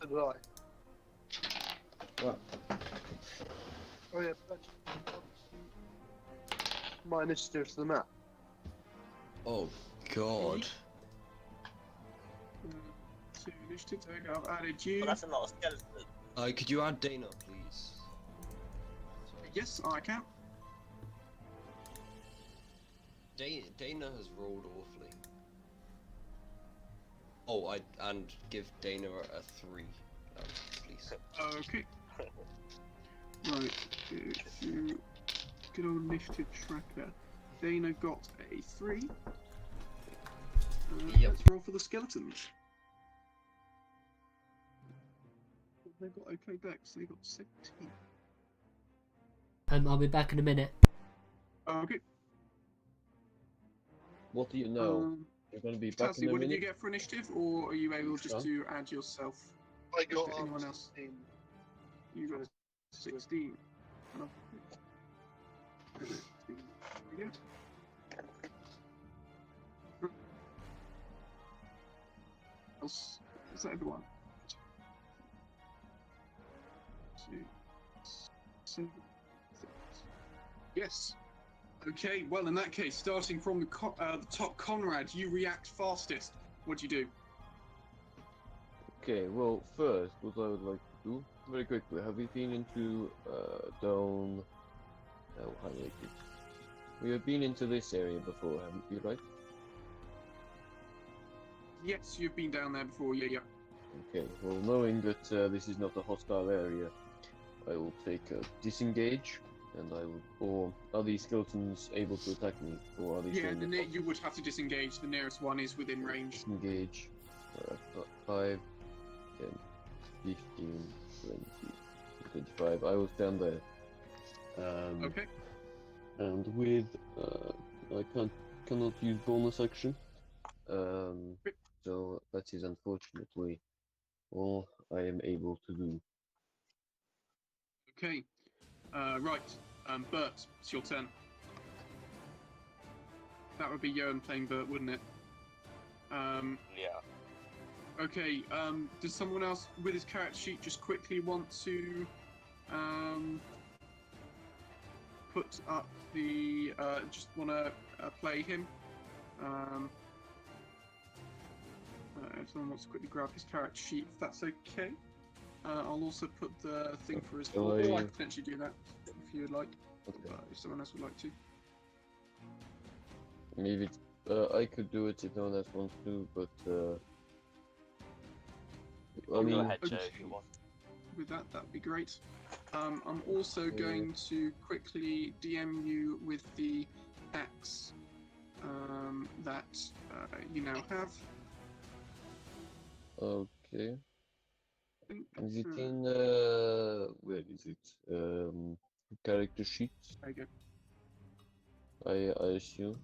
So did I. What? Oh yeah, my initiative to the map. Oh God. So initiative, there I've added you. But that's a lot of skeletons. Could you add Dana, please? Yes, I can. Dana has rolled awfully. Oh, and give Dana a 3, please. Okay. Right, if you good old initiative tracker. Dana got a 3. Yep. Let's roll for the skeletons. They've got okay decks, they got 17. I'll be back in a minute. Okay. What do you know? You're going to be back Tazzy, in a what did minute? you get for initiative, or are you able just to add yourself? I got to anyone else? 16. You got a 16. Oh. 16. There you go. Else? Is that everyone? 2, 7, 6. Yes. Okay. Well, in that case, starting from the top, Conrad, you react fastest. What do you do? Okay, well, first, what I would like to do, very quickly, have we been into, down... I'll highlight it. We have been into this area before, haven't we, right? Yes, you've been down there before. Yeah, yeah. Okay, well, knowing that this is not a hostile area, I will take a disengage, and I will... Or are these skeletons able to attack me? Or are they Yeah, staying you would have to disengage. The nearest one is within range. disengage? 5, 10, 15, 20, 25. I will stand there. Okay. And with I cannot use bonus action. So that is unfortunately all I am able to do. Okay. Right. Bert, it's your turn. That would be Johan playing Bert, wouldn't it? Yeah. Okay. Does someone else with his character sheet just quickly want to put up the just want to play him? If someone wants to quickly grab his character sheet, if that's okay. I'll also put the thing for his Oh, I yeah. could potentially do that if you would like. Okay. If someone else would like to. Maybe I could do it if no one else wants to, but I Go mean, ahead, Joe, okay. if you want. With that'd be great. I'm also going to quickly DM you with the axe that you now have. okay. Is it in where is it? Character sheet, There you I assume.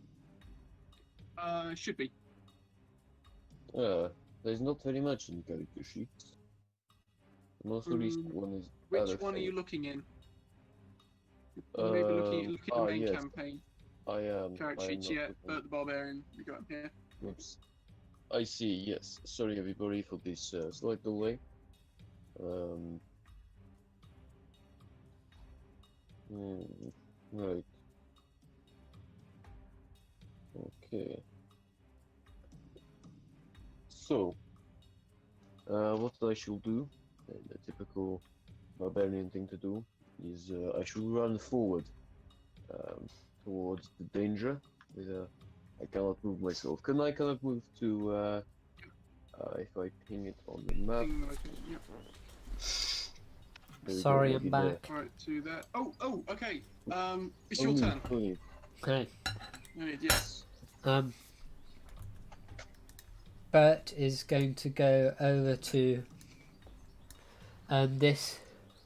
go. Should be. There's not very much in character sheets. Most of this one is Which other one are you thing. looking in? Maybe looking at the main yes. campaign. I am. Character I am sheets, not yeah. looking. Bert the Barbarian, you got him here. Oops. I see. Yes. Sorry, everybody, for this slight delay. Right. Okay. So, what I shall do, the typical barbarian thing to do, is I shall run forward towards the danger. With I cannot move myself. Can I kind of move to if I ping it on the map? Yep. There we go, Sorry, I'm maybe there. back. Right, to that. Oh, okay. It's your turn. Please. Okay. Right, yes. Bert is going to go over to this.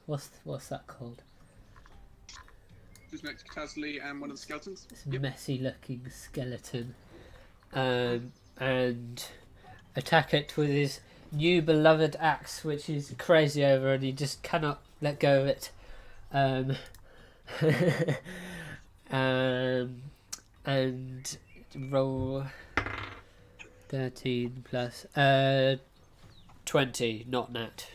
What's that called? Just next to Tasley and one of the skeletons. This messy-looking skeleton, and attack it with his new beloved axe, which he's crazy over, and he just cannot let go of it. And roll 13 plus 20, not nat.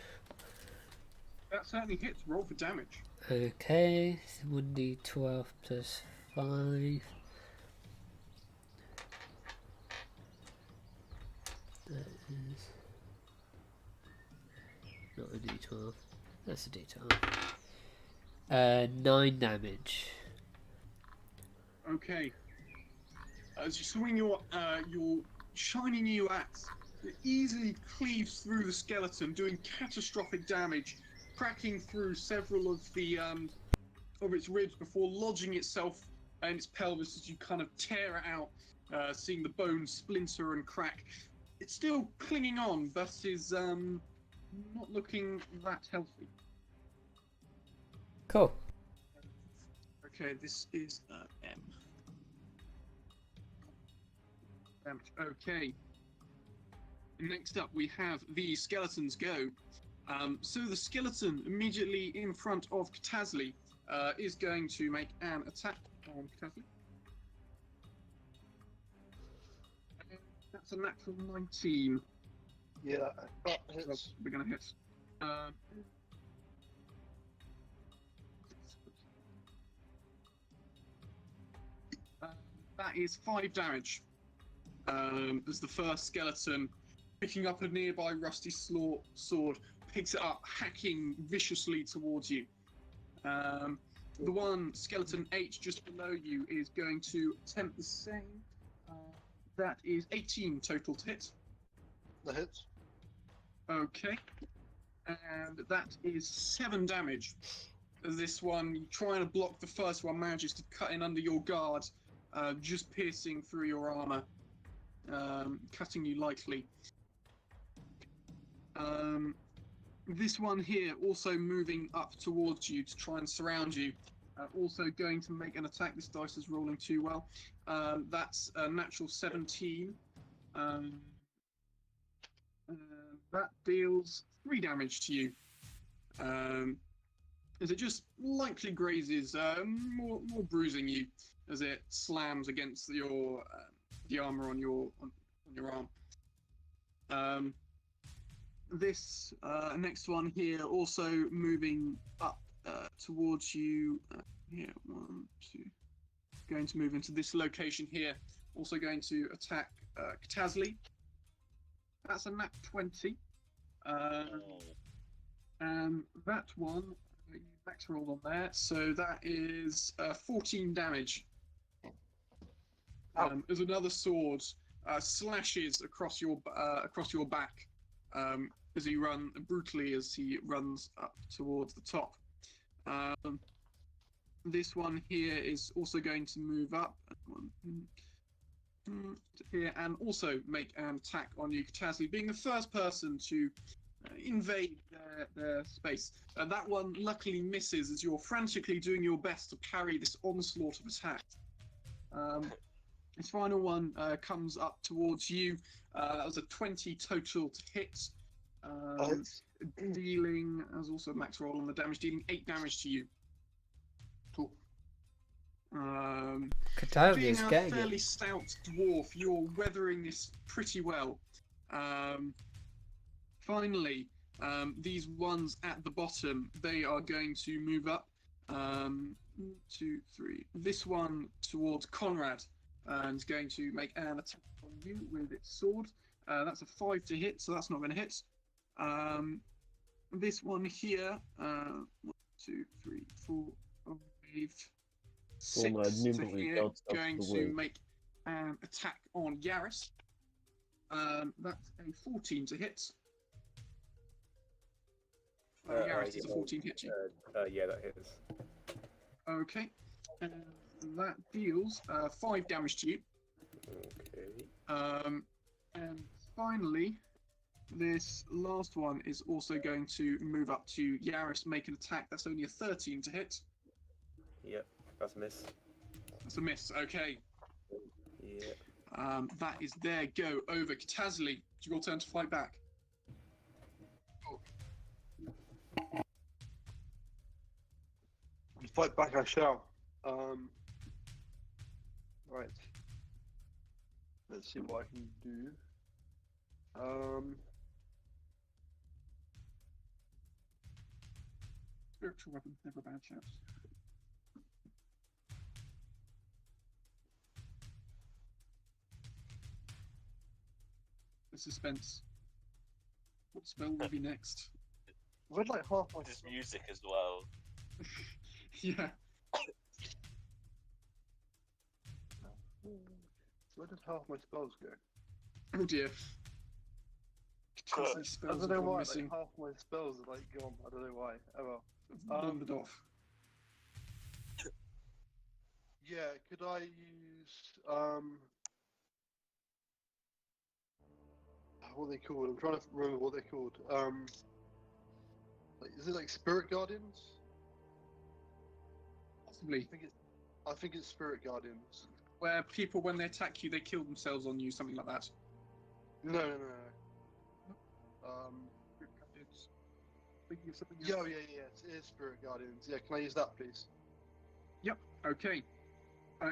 That certainly hits. Roll for damage. Okay, 1d12 plus 5. That is not a d12. That's a d12. 9 damage. Okay. As you swing your shiny new axe, it easily cleaves through the skeleton, doing catastrophic damage, cracking through several of the of its ribs before lodging itself in its pelvis as you kind of tear it out, seeing the bones splinter and crack. It's still clinging on, but is not looking that healthy. Cool. Okay, this is M. Damage. Okay. Next up, we have the skeletons go. So the skeleton immediately in front of Katazli is going to make an attack on Katazli. That's a natural 19. Yeah, that So hits. we're going to hit. That is 5 damage. As the first skeleton, picking up a nearby rusty sword, picks it up, hacking viciously towards you. The one skeleton H just below you is going to attempt the same. That is 18 total to hit. The hits. Okay. And that is 7 damage. This one, you trying to block the first one, manages to cut in under your guard, just piercing through your armor, cutting you lightly. This one here also moving up towards you to try and surround you. Also going to make an attack. This dice is rolling too well. That's a natural 17. That deals 3 damage to you. As it just lightly grazes, more bruising you as it slams against your the armor on your arm. This next one here also moving up towards you. Here, 1, 2. Going to move into this location here. Also going to attack Katazli. That's a nat 20. And that one, max roll on there. So that is 14 damage. As another sword slashes across your back as he runs up towards the top. This one here is also going to move up here and also make an attack on you, Katazli, being the first person to invade their space. That one luckily misses as you're frantically doing your best to parry this onslaught of attack. This final one comes up towards you. That was a 20 total to hit. Dealing, as also a max roll on the damage, dealing 8 damage to you. Cool. Katazli Being is a getting fairly it. stout dwarf, you're weathering this pretty well. Finally, these ones at the bottom, they are going to move up. 1, 2, 3. This one towards Conrad and is going to make an attack on you with its sword. That's a 5 to hit, so that's not going to hit. This one here, 1, 2, 3, 4, 5, 6 to hit, going to make an attack on Yaris. That's a 14 to hit. Yaris, does a 14 hit you? Yeah, that hits. Okay. And that deals 5 damage to you. Okay. And finally, this last one is also going to move up to Yaris, make an attack. That's only a 13 to hit. Yep, that's a miss. That's a miss. Okay. Yeah. That is their go over. Katazli, it's your turn to fight back. Fight back I shall. Right. Let's see what I can do. Spiritual weapon, never a bad shout. The suspense. What spell will be next? I've read like half my There's music as well. Yeah. Where did half my spells go? Oh dear. Good. I Spells don't know have gone why. missing. Like, half my spells are like gone. I don't know why. Oh well. Wandered off. Yeah. Could I use what are they called? I'm trying to remember what they're called. Like, is it like spirit guardians? Possibly. I think it's spirit guardians. Where people, when they attack you, they kill themselves on you, something like that. No. Thinking of something Yeah, else. it is spirit guardians. Yeah, can I use that, please? Okay.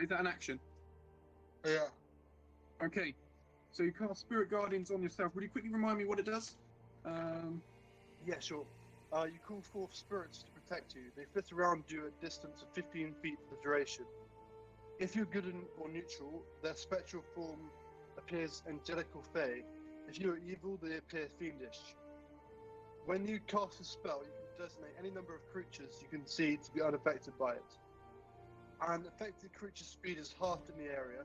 Is that an action? Yeah. Okay. So you cast Spirit Guardians on yourself. Would you quickly remind me what it does? Yeah, sure. You call forth spirits to protect you. They flit around you at a distance of 15 feet for the duration. If you're good or neutral, their spectral form appears angelic or fey. If you are evil, they appear fiendish. When you cast a spell, you can designate any number of creatures you can see to be unaffected by it. An affected creature's speed is halved in the area,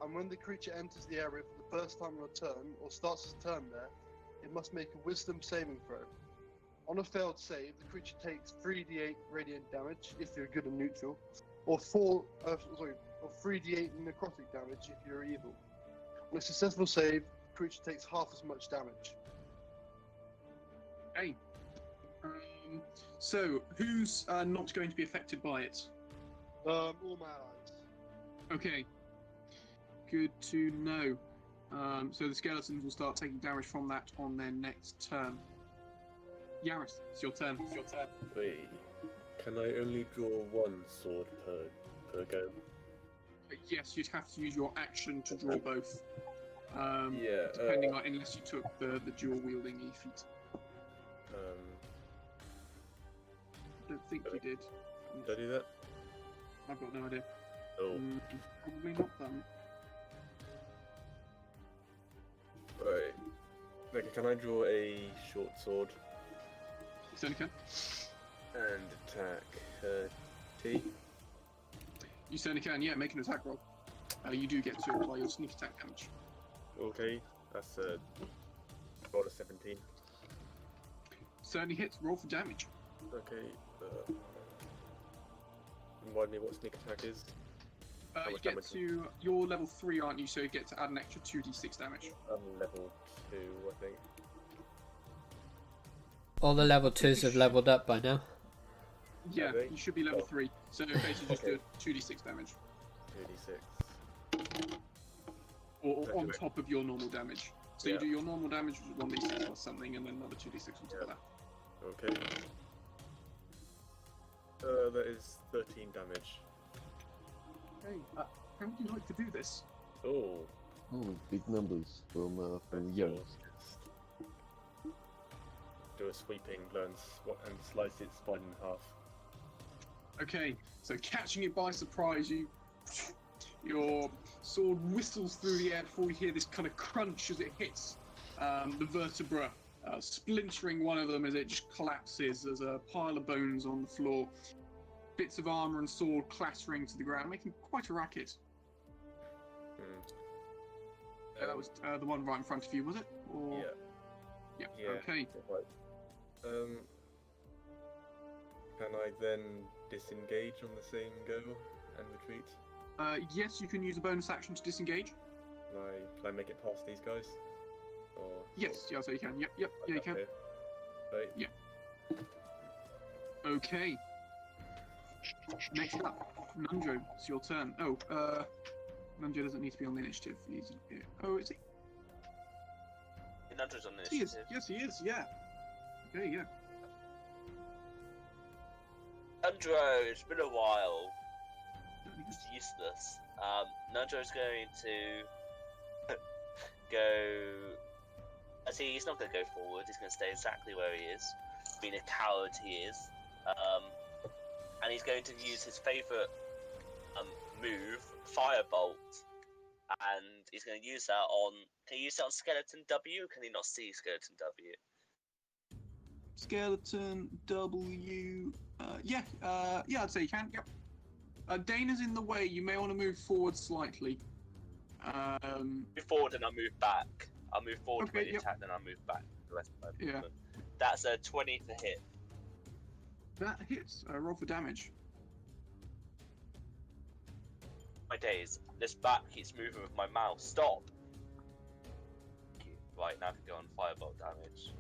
and when the creature enters the area for the first time on a turn, or starts its turn there, it must make a wisdom saving throw. On a failed save, the creature takes 3d8 radiant damage if you're good and neutral, or 3d8 necrotic damage if you're evil. On a successful save, the creature takes half as much damage. Okay. So, who's not going to be affected by it? All my allies. Okay. Good to know. So the skeletons will start taking damage from that on their next turn. Yaris, it's your turn. Wait, can I only draw one sword per go? Yes, you'd have to use your action to draw both. Yeah. Depending on, unless you took the dual wielding feat. I don't think you did. Did I do that? I've got no idea. Oh. Probably not done. Right. Okay, can I draw a short sword You certainly can. and attack T? You certainly can, yeah, make an attack roll. You do get to apply your sneak attack damage. Okay, that's roll a 17. Certainly hits, roll for damage. Okay. Remind me what sneak attack is. You much get damage? to, you're level 3, aren't you? So you get to add an extra 2d6 damage. I'm level 2, I think. All the level 2s have leveled up by now. Yeah, Are they? you should be level Oh. 3. So basically just Okay. do 2d6 damage. 2d6. Or Okay, on wait. top of your normal damage. So Yeah. you do your normal damage, which is 1d6 plus something, and then another 2d6 on top of that. Okay. That is 13 damage. Okay, how would you like to do this? Oh. Oh, big numbers from Yaris. Do a sweeping blow and slice its spine in half. Okay, so catching it by surprise, your sword whistles through the air before you hear this kind of crunch as it hits the vertebra, splintering one of them as it just collapses. There's a pile of bones on the floor, bits of armor and sword clattering to the ground, making quite a racket. That was the one right in front of you, was it? Or... Yeah. Yeah. Okay. Right. Can I then disengage on the same go and retreat? Yes, you can use a bonus action to disengage. Can I make it past these guys? Or Yes, yeah, so you can. Yep, yeah, you can. Right. Yeah. Okay. Next up, Nunjo, it's your turn. Oh, Nunjo doesn't need to be on the initiative. He's here. Oh, is he? Nandra's on the He is. initiative. Yes, he is. Yeah. Okay, yeah. Nandro, it's been a while. It's useless. Nandro's going to go. Actually, he's not going to go forward. He's going to stay exactly where he is. Being a coward, he is. And he's going to use his favourite move, Firebolt, and he's going to use that on. Can he use it on Skeleton W? Or can he not see Skeleton W? Skeleton W. Yeah, I'd say you can. Yep. Dana's in the way. You may want to move forward slightly. Move forward and I'll move back. I'll move forward when you attack, then I'll move back. The rest of my movement. That's a 20 to hit. That hits. Roll for damage. My days. This bat keeps moving with my mouse. Stop. Right, now I can go on Firebolt damage.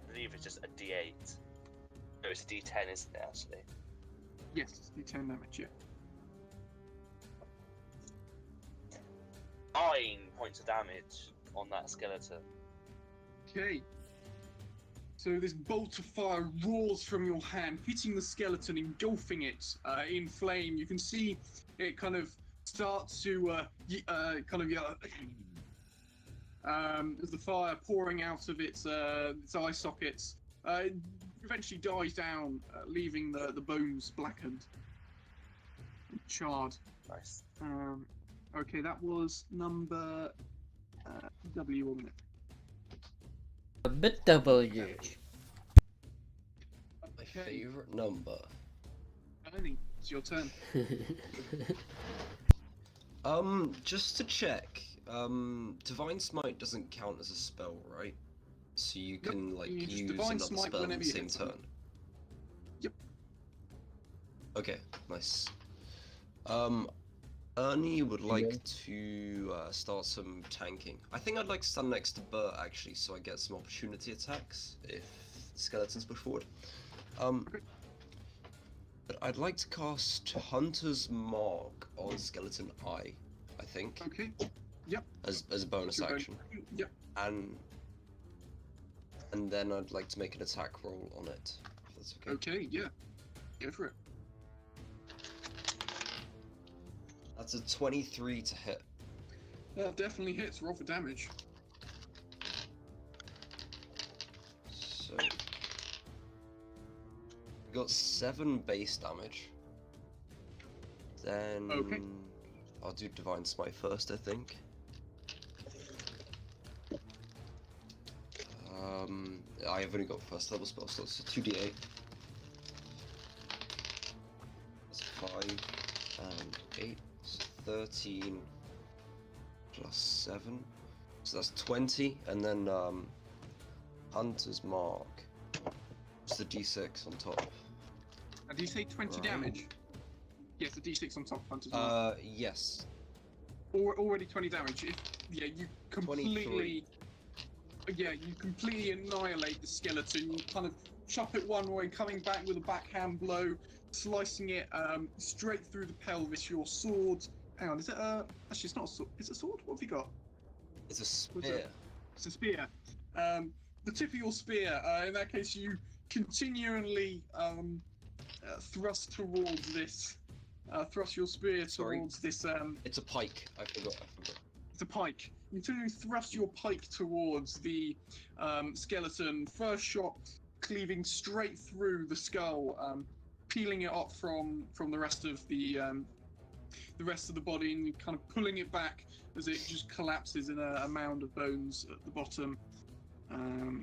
I believe it's just a D8. No, it's a D10, isn't it, actually? Yes, it's D10 damage, yeah. 9 points of damage on that skeleton. Okay. So this bolt of fire roars from your hand, hitting the skeleton, engulfing it in flame. You can see it kind of starts to as the fire pouring out of its eye sockets. It eventually dies down, leaving the bones blackened, charred. Nice. Okay, that was number W, wasn't it? Bit W. My favourite number. Ernie, it's your turn. Just to check, Divine Smite doesn't count as a spell, right? So you can you just use Divine another Smite spell in whenever the you same hit someone. turn. Yep. Okay, nice. Ernie would like to start some tanking. I think I'd like to stand next to Bert actually, so I get some opportunity attacks if the skeletons push forward. But I'd like to cast Hunter's Mark on Skeleton I think. Okay. Yep. As a bonus action. Yep. And then I'd like to make an attack roll on it. If that's okay. Okay, yeah. Go for it. That's a 23 to hit. That definitely hits. Roll for damage. So we got 7 base damage. Then Okay. I'll do Divine Smite first, I think. I've only got first level spell slots, so 2d8. That's 5 and 8. 13 plus 7, so that's 20, and then Hunter's Mark. It's the d6 on top. Did you say 20 Right. damage? Yes, the d6 on top of Hunter's Mark. Yes. Already 20 damage. You completely... 23. Yeah, you completely annihilate the skeleton. You kind of chop it one way, coming back with a backhand blow, slicing it straight through the pelvis. Your sword. Hang on, is it actually it's not a sword. Is it a sword? What have you got? It's a What's spear. it? It's a spear. The tip of your spear. In that case, you continually thrust towards this. Thrust your spear Sorry. towards this. It's a pike. I forgot. It's a pike. You continually thrust your pike towards the skeleton. First shot cleaving straight through the skull, peeling it off from the rest of the body, and kind of pulling it back as it just collapses in a mound of bones at the bottom.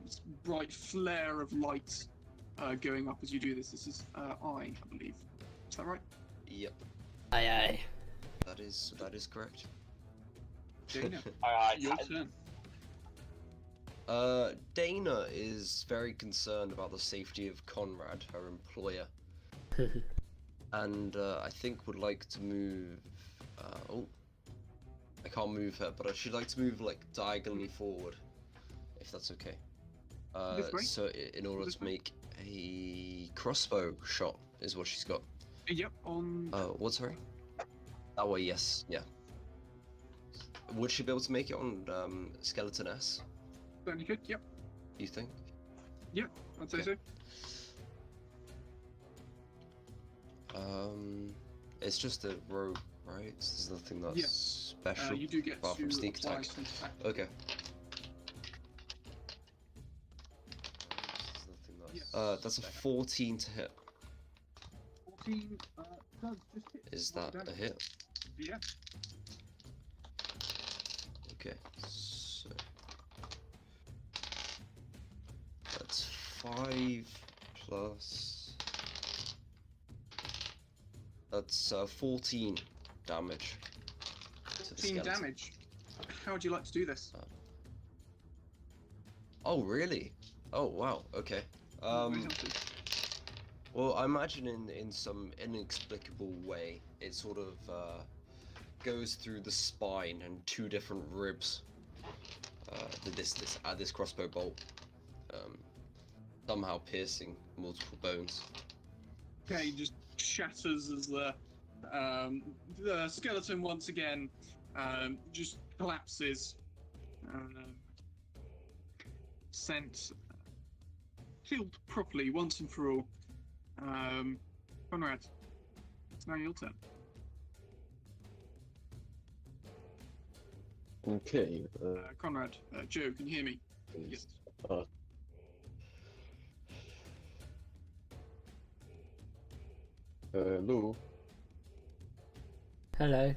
This bright flare of light going up as you do this. This is I believe. Is that right? Yep. Aye aye. That is correct. Dana, Alright, your turn. Dana is very concerned about the safety of Conrad, her employer, and I think would like to move. I can't move her, but she'd like to move like diagonally forward, if that's okay. This way? So in order This to way? make a crossbow shot is what she's got. Yep. On. What? Sorry. That way, yes, yeah. Would she be able to make it on Skeleton S? Certainly could. Yep. Do you think? Yep. I'd say Okay. so. It's just a rogue, right? There's nothing that's Yeah. special You do get apart to from sneak apply attack. some attack. Okay. There's nothing that's That's a 14 to hit. 14 does just hit. Is Roll that a damage. hit? Yeah. Okay, so that's 5 plus. That's 14 damage to the 14 skeleton. damage. How would you like to do this? Oh, really? Oh, wow. Okay. Well, I imagine in some inexplicable way, it sort of goes through the spine and 2 different ribs. This crossbow bolt, somehow piercing multiple bones. Okay, just shatters as the skeleton once again just collapses. Sent killed properly once and for all. Conrad, it's now your turn. Okay. Conrad, Joe, can you hear me? Yes. Hello. Hello.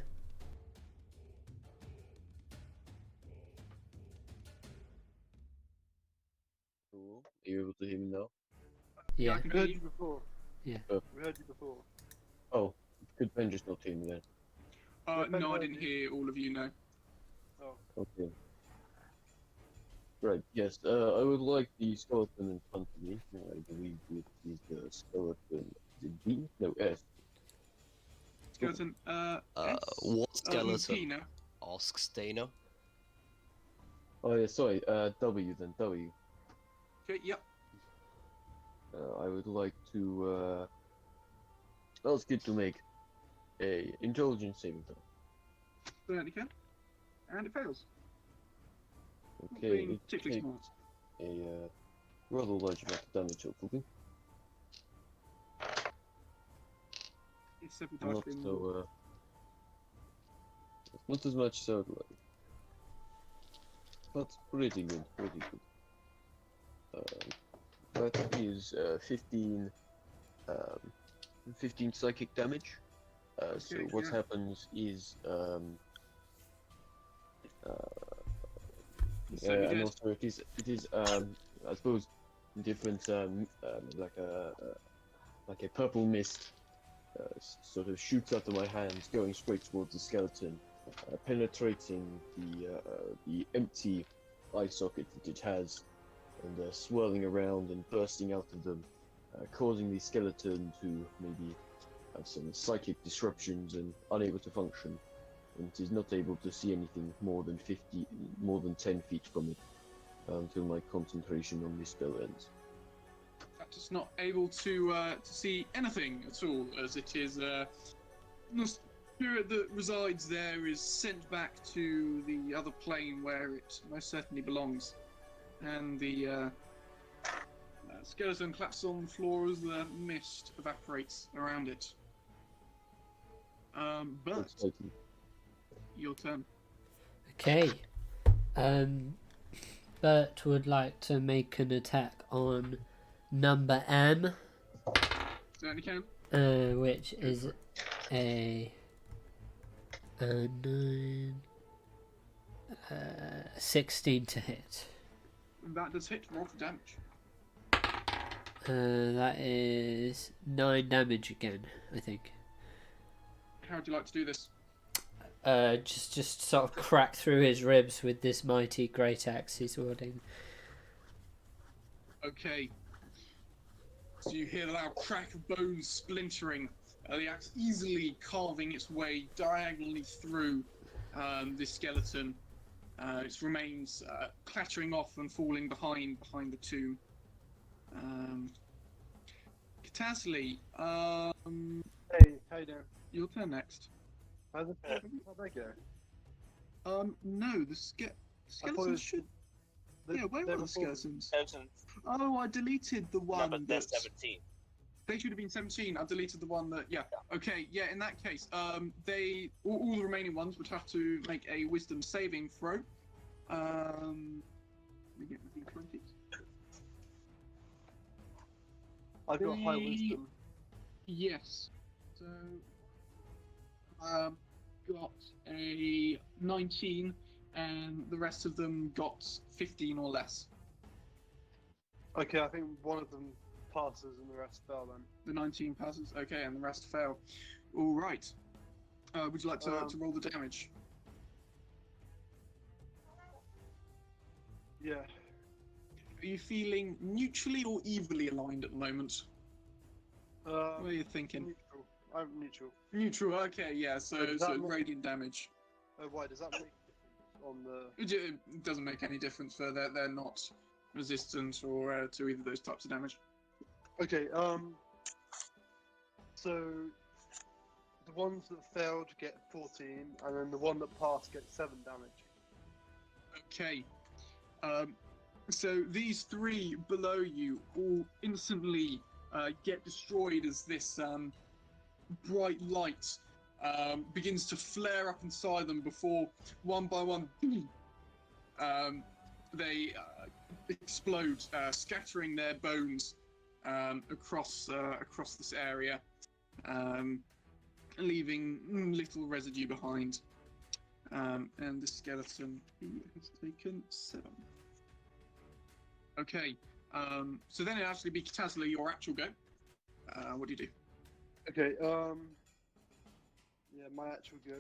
Are you able to hear me now? Yeah, I Yeah. can We hear heard you. you before. Yeah. We heard you before. Oh, could Ben just not hear me then? No, I didn't hear all of you, no. Oh, Okay. Right, yes, I would like the skeleton in front of me. I believe it is the skeleton. Is it D? No, S. Skeleton, S? What P skeleton? now. Asks Dana. Oh, yeah, sorry, W then, W. Okay, yep. I would like to, ask it to make a intelligence saving throw. Certainly can. And it fails. Okay, Being it particularly takes smart. a rather large amount of damage, hopefully. It's several dice Not being so, not as much as I would like. But pretty good, pretty good. That is 15 psychic damage. So Okay, what yeah. happens is So you and did. also it is I suppose different like a purple mist sort of shoots out of my hands, going straight towards the skeleton, penetrating the empty eye socket that it has, and swirling around and bursting out of them, causing the skeleton to maybe have some psychic disruptions and unable to function, and it is not able to see anything more than 10 feet from it until my concentration on this spell ends. It's not able to see anything at all, as it is the spirit that resides there is sent back to the other plane where it most certainly belongs, and the skeleton collapses on the floor as the mist evaporates around it. But Exciting. your turn. Okay. Bert would like to make an attack on number M, Certainly can. which is a 9, 16 to hit. That does hit. Roll for damage. That is 9 damage again, I think. How would you like to do this? Just sort of crack through his ribs with this mighty great axe he's wielding. Okay. So you hear the loud crack of bones splintering, the axe easily carving its way diagonally through this skeleton. Its remains clattering off and falling behind the tomb. Katasli, hey, how you doing? your turn next. How'd that go? No, the skeletons should. Yeah, where were the skeletons? Oh, I deleted the one Number that. 17. They should have been 17. I deleted the one that. Yeah. Okay. Yeah. In that case, they all the remaining ones would have to make a wisdom saving throw. Let me get the d20. I've got high Three- wisdom. Yes. So, got a 19, and the rest of them got 15 or less. Okay, I think one of them passes and the rest fail then. The 19 passes, okay, and the rest fail. All right. Would you like to roll the damage? Yeah. Are you feeling neutrally or evilly aligned at the moment? What are you thinking? Neutral. I'm neutral. Neutral, okay, yeah, so Does that make- radiant damage. Oh, why does that make a difference on the? It doesn't make any difference, for they're not resistant or to either of those types of damage. Okay. So the ones that failed get 14, and then the one that passed gets 7 damage. Okay. So these three below you all instantly get destroyed as this bright light begins to flare up inside them before, one by one, they explode, scattering their bones across this area, leaving little residue behind. And the skeleton who has taken 7. Okay, so then it actually be Katazla, your actual go. What do you do? Okay. Yeah, my actual go.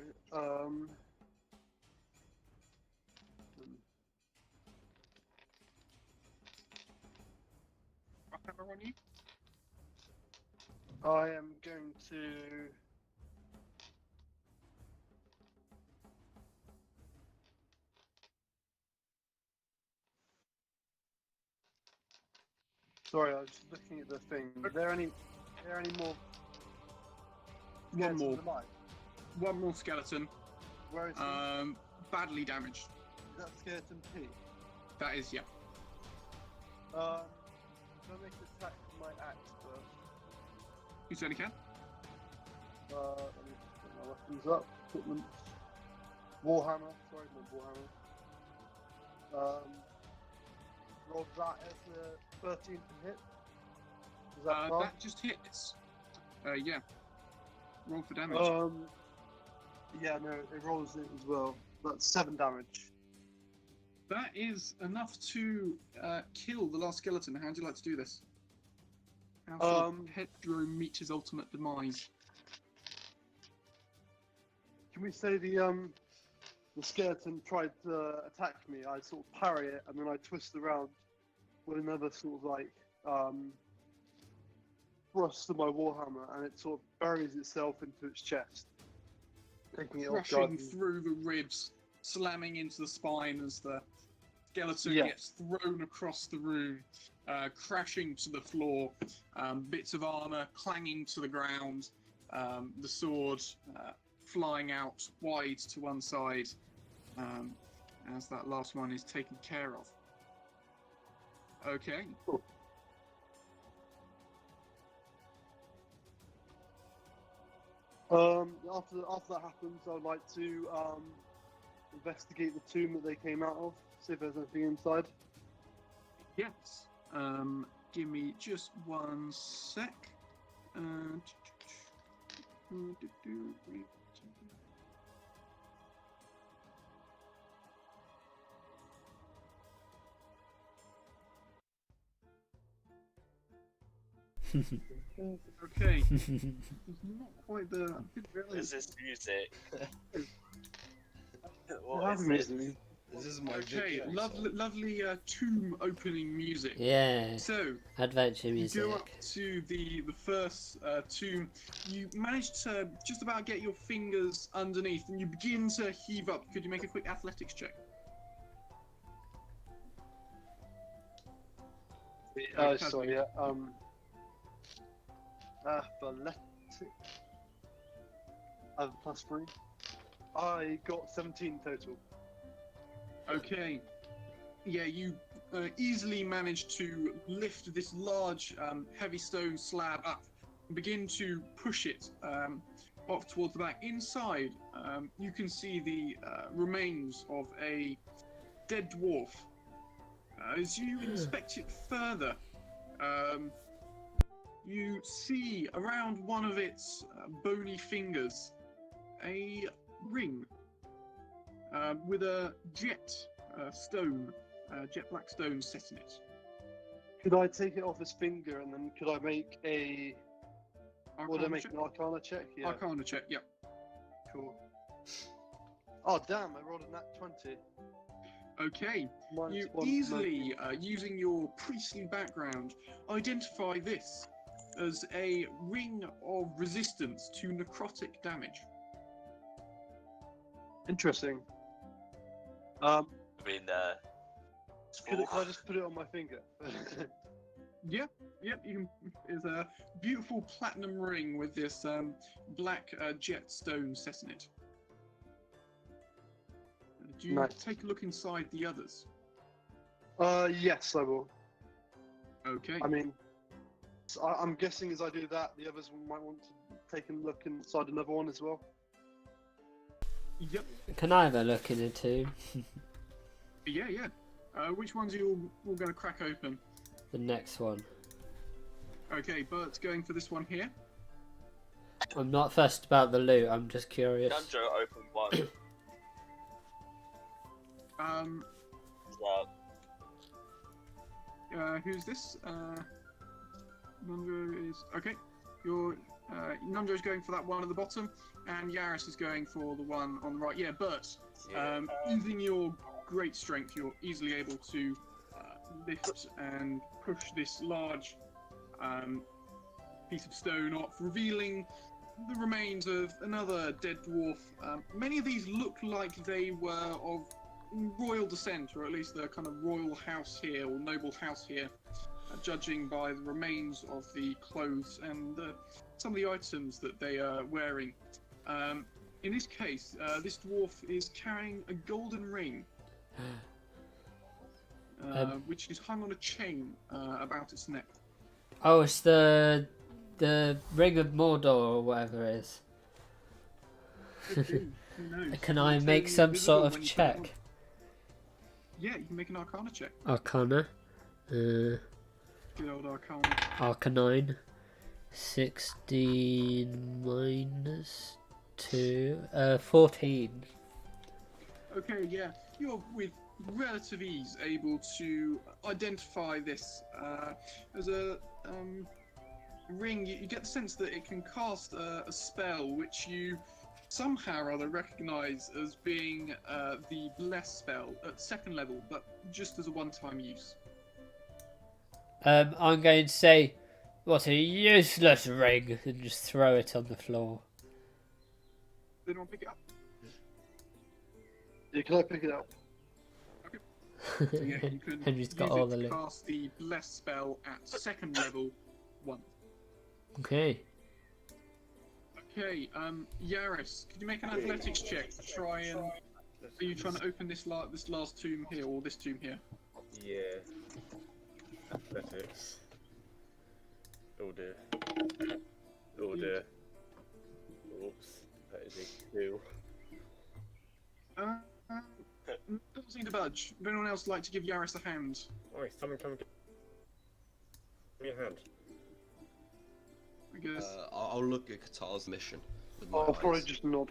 Rockhammer on you? I am going to. Sorry, I was just looking at the thing. Are there any more? One more. skeletons alive? One more skeleton. Where is he? Badly damaged. Is that skeleton P? That is, yeah. Can I make an attack with my axe first? You certainly can. Let me put my weapons up. Equipment. Warhammer. Sorry, not Warhammer. Roll that as a 13 to hit. Is that fine? That just hits. Yeah. Roll for damage. Yeah, no, it rolls it as well. That's 7 damage. That is enough to kill the last skeleton. How would you like to do this? How shall Pedro meet his ultimate demise? Can we say the skeleton tried to attack me? I sort of parry it and then I twist around with another sort of like thrust of my warhammer, and it sort of buries itself into its chest, taking it off guard. Crushing through the ribs, slamming into the spine as the skeleton Yeah. gets thrown across the room, crashing to the floor, bits of armor clanging to the ground, the sword flying out wide to one side, as that last one is taken care of. Okay. Cool. After that happens, I would like to investigate the tomb that they came out of, see if there's anything inside. Yes. Give me just one sec. Okay. It's not quite the. I didn't What realize. is this music? What What is happens this? This is my Okay, video lovely tomb opening music. Yeah, So, adventure you go up music. to the first tomb. You manage to just about get your fingers underneath, and you begin to heave up. Could you make a quick athletics check? Sorry, yeah. Athletics. I have a +3. I got 17 total. Okay. Yeah, you easily manage to lift this large, heavy stone slab up and begin to push it off towards the back. Inside, you can see the remains of a dead dwarf. As you inspect it further, you see around one of its bony fingers a ring with a jet black stone set in it. Could I take it off his finger and then could I make a... Would I Arcana make check? an Arcana check? Yeah. Arcana check, yep. Cool. Oh damn! I rolled a nat 20. Okay, Minus you 1, easily, using your priestly background, identify this as a ring of resistance to necrotic damage. Interesting. I mean, Can I just put it on my finger? Yep, you can, it's a beautiful platinum ring with this black jet stone set in it. Do you Nice. take a look inside the others? Yes, I will. Okay. I mean, I'm guessing as I do that, the others might want to take a look inside another one as well. Yep. Can I have a look in it too? Yeah. Which ones are you all going to crack open? The next one. Okay, Bert's going for this one here. I'm not fussed about the loot, I'm just curious. Nundro opened one. Well, Who's this? Nundro is okay. Your Nundro's going for that one at the bottom, and Yaris is going for the one on the right. Yeah, Bert. Using your great strength, you're easily able to lift and push this large piece of stone off, revealing the remains of another dead dwarf. Many of these look like they were of royal descent, or at least the kind of royal house here, or noble house here, judging by the remains of the clothes and some of the items that they are wearing. In this case, this dwarf is carrying a golden ring, which is hung on a chain about its neck. Oh, it's the Ring of Mordor or whatever it is. Could be, who knows? Can It'll I turn make you some invisible sort of when you put it on. check? Yeah, you can make an Arcana check. Arcana. Good old Arcana. Arcanine. 16 minus 2. 14. Okay, yeah, you're with relative ease able to identify this as a ring. You get the sense that it can cast a spell which you somehow or other recognize as being the Bless spell at second level, but just as a one-time use. I'm going to say, what a useless ring, and just throw it on the floor. They don't pick it up. Yeah, can I pick it up? So yeah, you can Henry's got use all it the to loot. cast the Bless spell at second level once. Okay. Okay, Yaris, could you make an athletics check to try and... Are you trying to open this last tomb here, or this tomb here? Yeah. Athletics. Oh dear. Oh dear. Oops. That is a 2. Doesn't seem to budge. Would anyone else like to give Yaris a hand? Alright, someone come give me a hand. I guess. I'll look at Qatar's mission with my I'll probably eyes. just nod.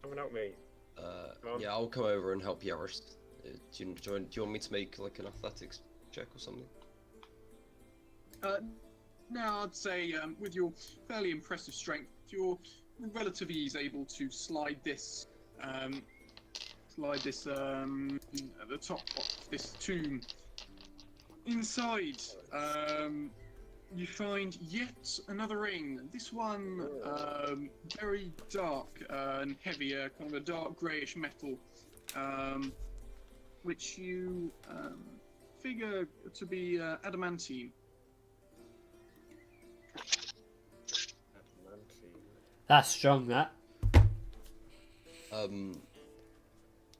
Someone help me. Yeah, I'll come over and help Yaris. Do you want me to make like an athletics check or something? No, I'd say with your fairly impressive strength, you're relatively ease able to slide this at the top of this tomb. Inside, you find yet another ring. This one very dark and heavier, kind of a dark greyish metal, which you figure to be adamantine. That's strong, that.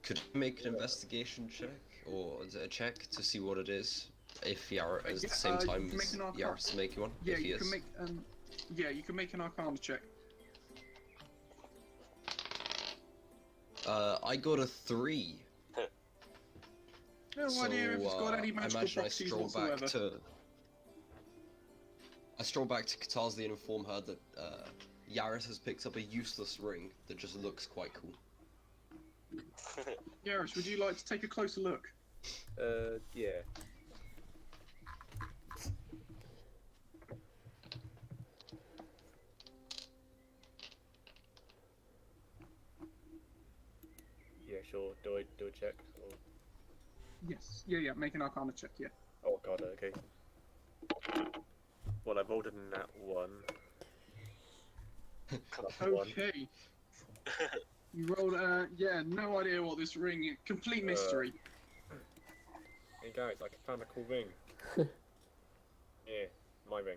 Could I make an investigation check, or is it a check to see what it is? If Yaris is at the same time you can as make an Yaris is making one, Yeah, if he you is. can make you can make an Arcana check. I got a 3. No So idea if it's got any I magical imagine I properties stroll whatsoever. back to. stroll back to Katarzi and inform her that Yaris has picked up a useless ring that just looks quite cool. Yaris, would you like to take a closer look? Yeah. Yeah, sure. Do I check? Or... Yes. Yeah. Make an Arcana check. Yeah. Oh god, okay. Well, I've ordered in that one. Okay. You rolled. Yeah. No idea what this ring. Complete mystery. Hey guys, I found a cool ring. Yeah, my ring.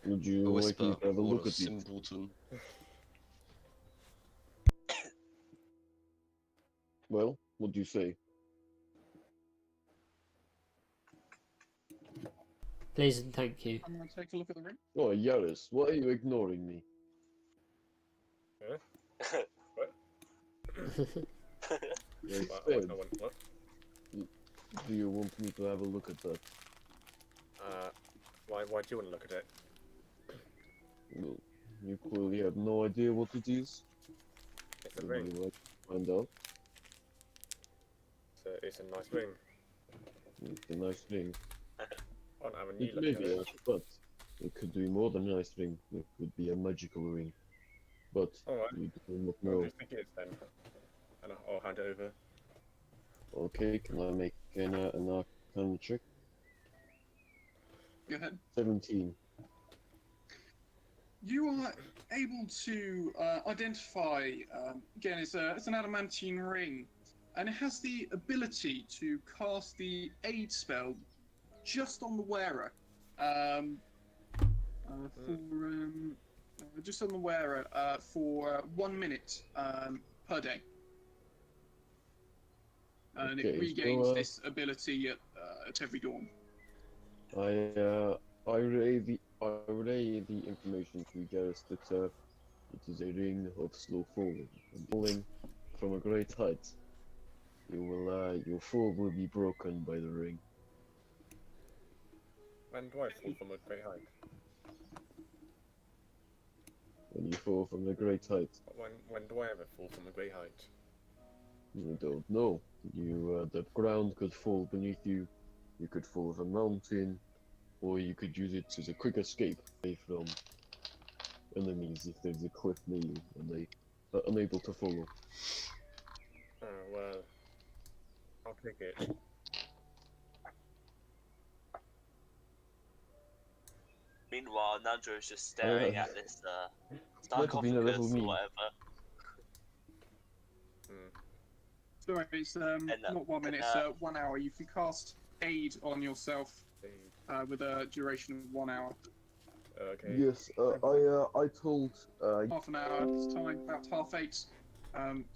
Would you A like whisper, me to have a what look a at it? simpleton. Well, what do you say? Please and thank you. I'm gonna take a look at the ring. Oh, Yaris, why are you ignoring me? Huh? What? I What? said, What? do you want me to have a look at that? Why do you want to look at it? Well, you clearly have no idea what it is. It's a Would ring. you like to find out? It's a nice ring. It's a nice ring. I don't have a new It look may at be, it. but it could be more than a nice ring. It could be a magical ring. But Alright. you do not What do know. you think it is then? And I'll hand it over. Okay, can I make an arcana check? Go ahead. 17. You are able to identify. Again, it's an adamantine ring, and it has the ability to cast the aid spell just on the wearer. Just on the wearer for 1 minute per day. And Okay, it regains so, this ability at every dawn. I relay the information to Gareth that it is a ring of slow falling. And falling from a great height. Your fall will be broken by the ring. When do I fall from a great height? When you fall from a great height, When do I ever fall from a great height? you don't know. The ground could fall beneath you. You could fall off a mountain, or you could use it as a quick escape away from enemies if there's a cliff near you and they are unable to follow. Oh, well, I'll take it. Meanwhile, Nandro is just staring at this Might have been a little sarcophagus or mean. whatever. Sorry, it's not 1 minute, it's 1 hour. You can cast aid on yourself with a duration of 1 hour. Okay. Yes, I told Half an hour this time, about 8:30,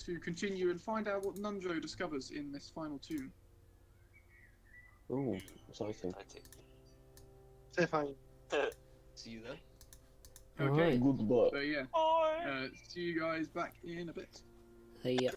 to continue and find out what Nundro discovers in this final tomb. oh, exciting. Say fine. See you then. Okay, Alright. Goodbye. so yeah, Bye. see you guys back in a bit. Yeah.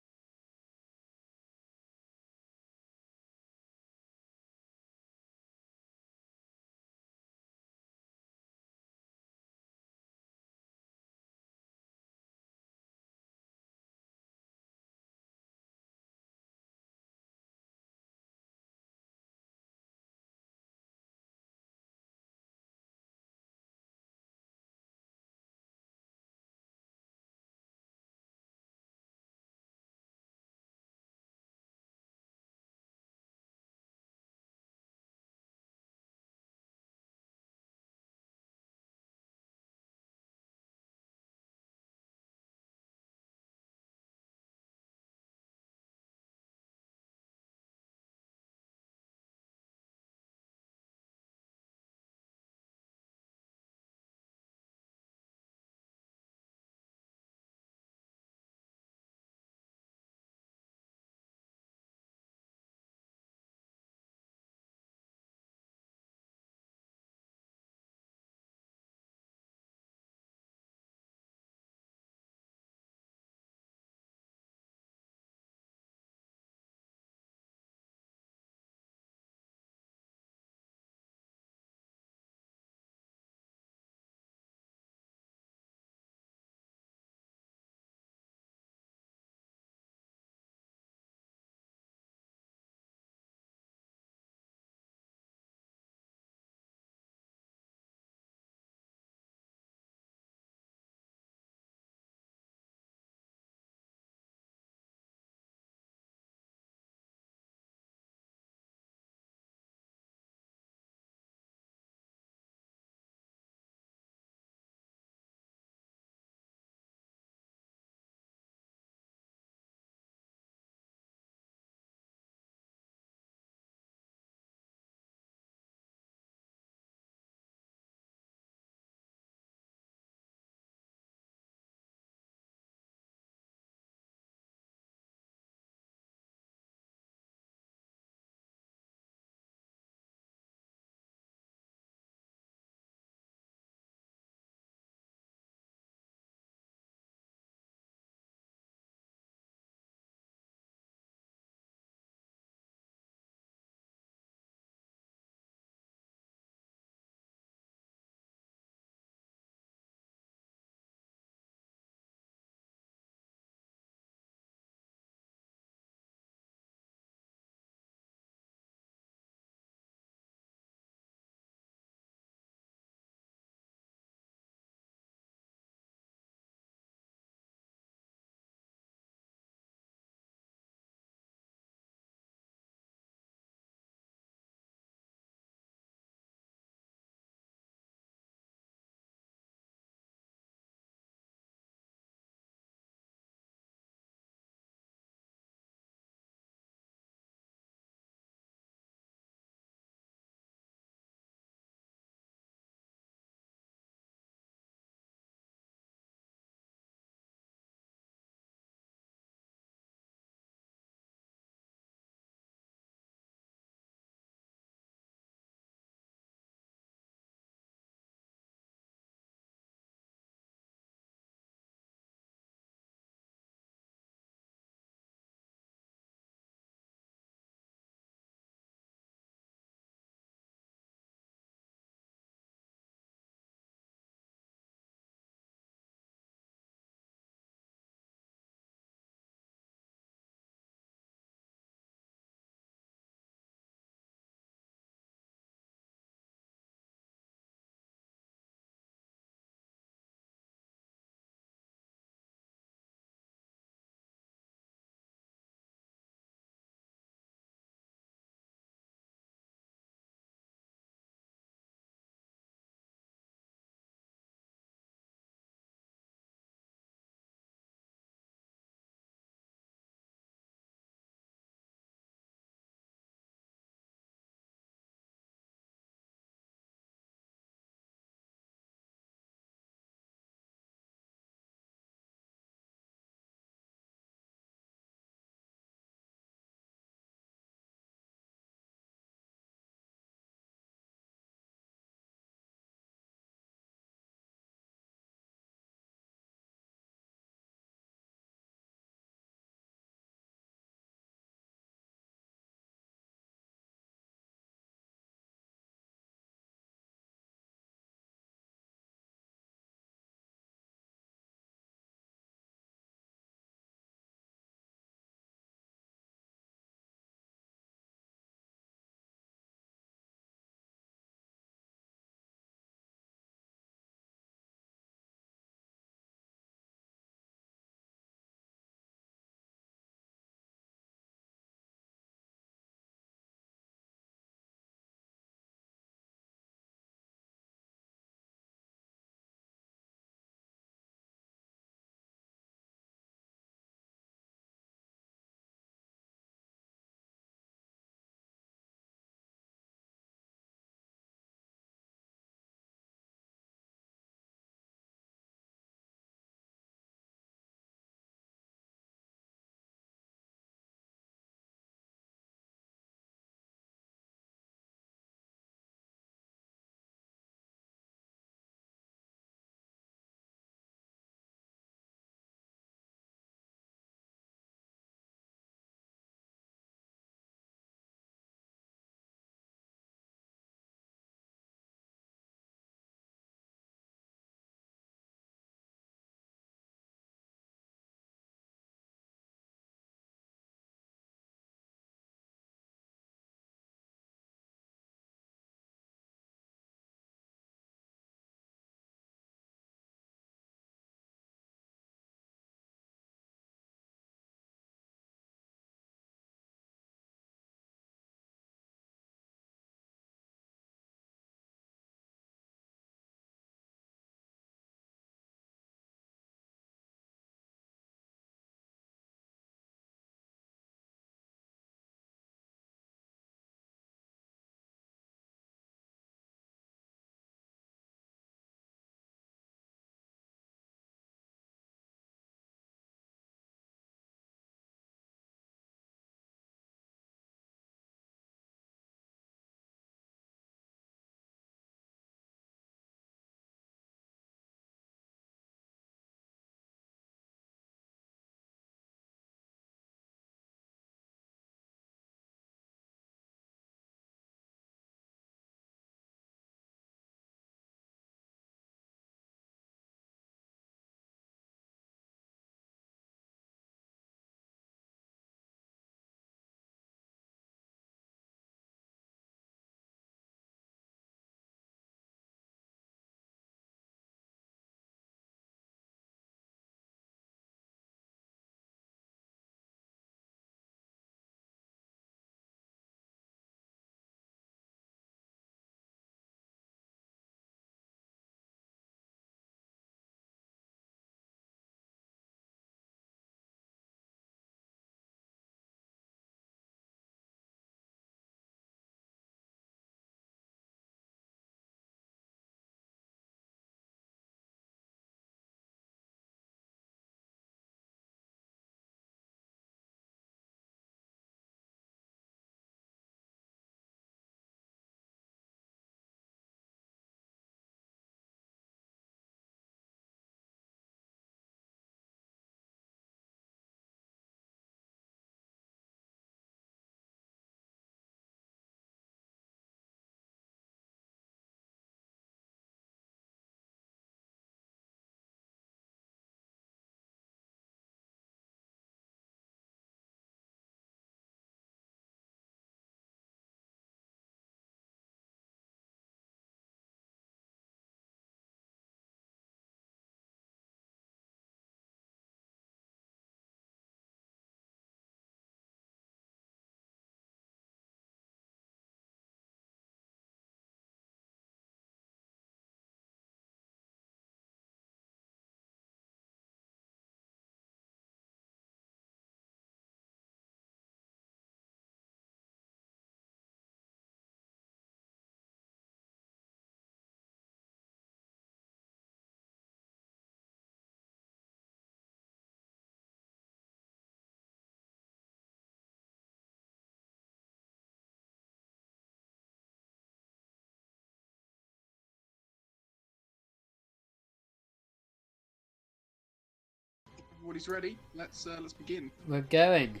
everybody's ready, let's begin. We're going.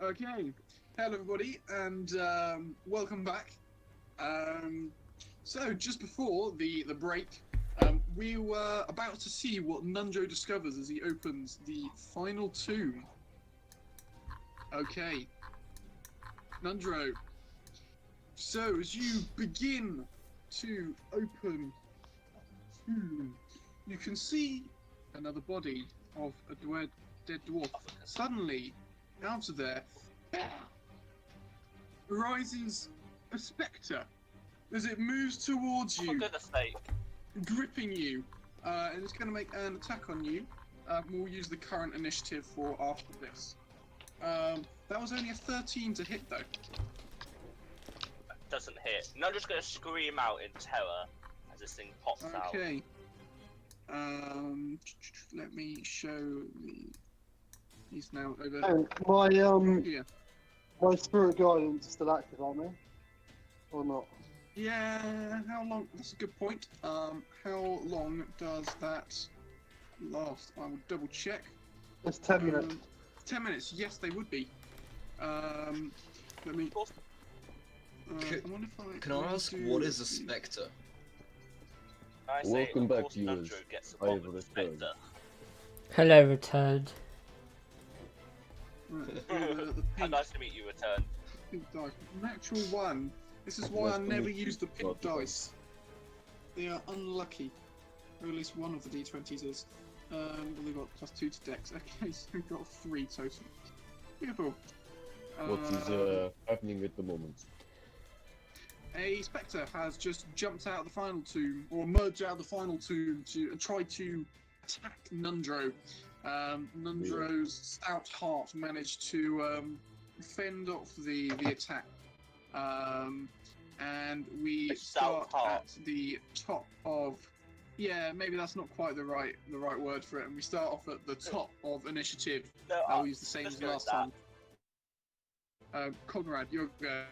Okay. Hello, everybody, and welcome back. So just before the break, we were about to see what Nundro discovers as he opens the final tomb. Okay, Nundro. So as you begin to open the tomb, you can see another body of a dead dwarf. Suddenly, out of there, rises a spectre as it moves towards For you, goodness sake. gripping you, and it's going to make an attack on you. We'll use the current initiative for after this. That was only a 13 to hit, though. Doesn't hit. And I'm just going to scream out in terror as this thing pops out. Okay. Let me show the. He's now over And here. my spirit guidance is still active, aren't they? Or not? Yeah. How long? That's a good point. How long does that last? I will double check. It's 10 minutes. 10 minutes. Yes, they would be. Let me. I wonder if I Can I ask, do what is a the- spectre? I say, Welcome of back, course, viewers. Nundro gets I a have bomb with returned. Spectre. Hello, returned. Right, the How pink, nice to meet you, Return. pink dice. Natural one. This is why I Nice to never meet you, use the pink Marty. dice. They are unlucky. Or at least one of the d20s is. Well, they've got +2 to dex. Okay, so we've got 3 total. Beautiful. What is happening at the moment? A spectre has just jumped out of the final tomb, or emerged out of the final tomb to try to attack Nundro. Nundro's stout heart managed to fend off the attack. And we A stout start heart. at the top of. Yeah, maybe that's not quite the right word for it. And we start off at the top of initiative. No, I'll use the same let's as go with last that. time. Conrad, you're go.